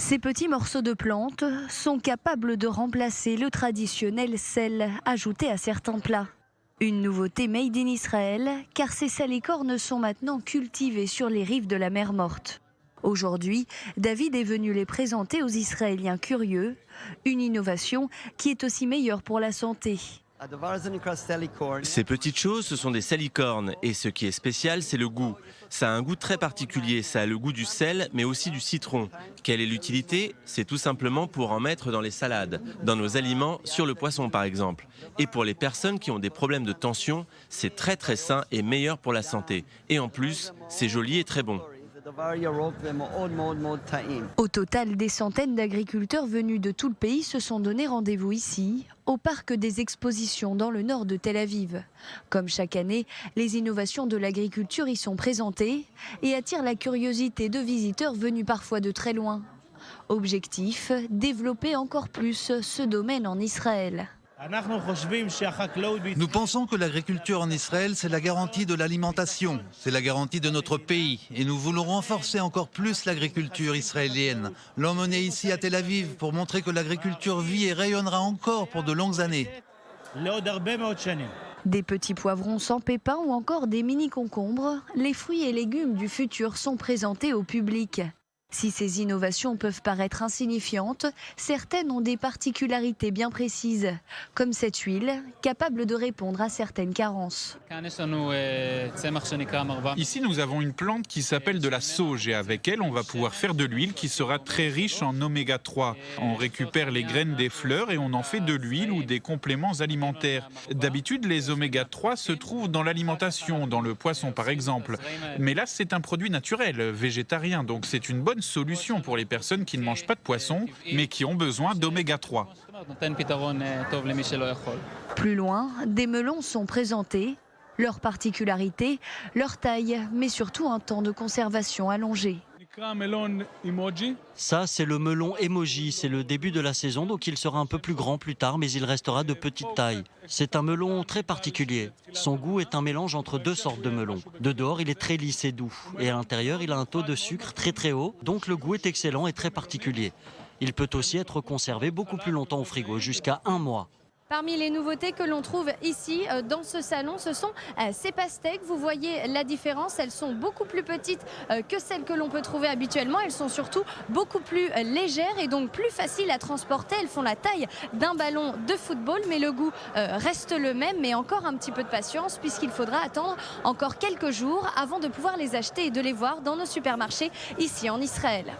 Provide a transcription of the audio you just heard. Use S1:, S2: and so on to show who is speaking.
S1: Ces petits morceaux de plantes sont capables de remplacer le traditionnel sel ajouté à certains plats. Une nouveauté made in Israël, car ces salicornes sont maintenant cultivées sur les rives de la mer Morte. Aujourd'hui, David est venu les présenter aux Israéliens curieux, une innovation qui est aussi meilleure pour la santé.
S2: Ces petites choses, ce sont des salicornes et ce qui est spécial, c'est le goût. Ça a un goût très particulier, ça a le goût du sel mais aussi du citron. Quelle est l'utilité? C'est tout simplement pour en mettre dans les salades, dans nos aliments, sur le poisson par exemple. Et pour les personnes qui ont des problèmes de tension, c'est très très sain et meilleur pour la santé. Et en plus, c'est joli et très bon.
S1: Au total, des centaines d'agriculteurs venus de tout le pays se sont donné rendez-vous ici, au parc des expositions dans le nord de Tel Aviv. Comme chaque année, les innovations de l'agriculture y sont présentées et attirent la curiosité de visiteurs venus parfois de très loin. Objectif, développer encore plus ce domaine en Israël.
S3: Nous pensons que l'agriculture en Israël, c'est la garantie de l'alimentation, c'est la garantie de notre pays. Et nous voulons renforcer encore plus l'agriculture israélienne, l'emmener ici à Tel Aviv pour montrer que l'agriculture vit et rayonnera encore pour de longues années.
S1: Des petits poivrons sans pépins ou encore des mini-concombres, les fruits et légumes du futur sont présentés au public. Si ces innovations peuvent paraître insignifiantes, certaines ont des particularités bien précises, comme cette huile, capable de répondre à certaines carences.
S4: Ici, nous avons une plante qui s'appelle de la sauge et avec elle, on va pouvoir faire de l'huile qui sera très riche en oméga 3. On récupère les graines des fleurs et on en fait de l'huile ou des compléments alimentaires. D'habitude, les oméga 3 se trouvent dans l'alimentation, dans le poisson par exemple. Mais là, c'est un produit naturel, végétarien, donc c'est une bonne solution pour les personnes qui ne mangent pas de poisson, mais qui ont besoin d'oméga 3.
S1: Plus loin, des melons sont présentés, leur particularité, leur taille, mais surtout un temps de conservation allongé.
S5: Ça, c'est le melon emoji. C'est le début de la saison, donc il sera un peu plus grand plus tard, mais il restera de petite taille. C'est un melon très particulier. Son goût est un mélange entre deux sortes de melons. De dehors, il est très lisse et doux. Et à l'intérieur, il a un taux de sucre très très haut, donc le goût est excellent et très particulier. Il peut aussi être conservé beaucoup plus longtemps au frigo, jusqu'à 1 mois.
S6: Parmi les nouveautés que l'on trouve ici dans ce salon, ce sont ces pastèques. Vous voyez la différence, elles sont beaucoup plus petites que celles que l'on peut trouver habituellement. Elles sont surtout beaucoup plus légères et donc plus faciles à transporter. Elles font la taille d'un ballon de football, mais le goût reste le même. Mais encore un petit peu de patience puisqu'il faudra attendre encore quelques jours avant de pouvoir les acheter et de les voir dans nos supermarchés ici en Israël.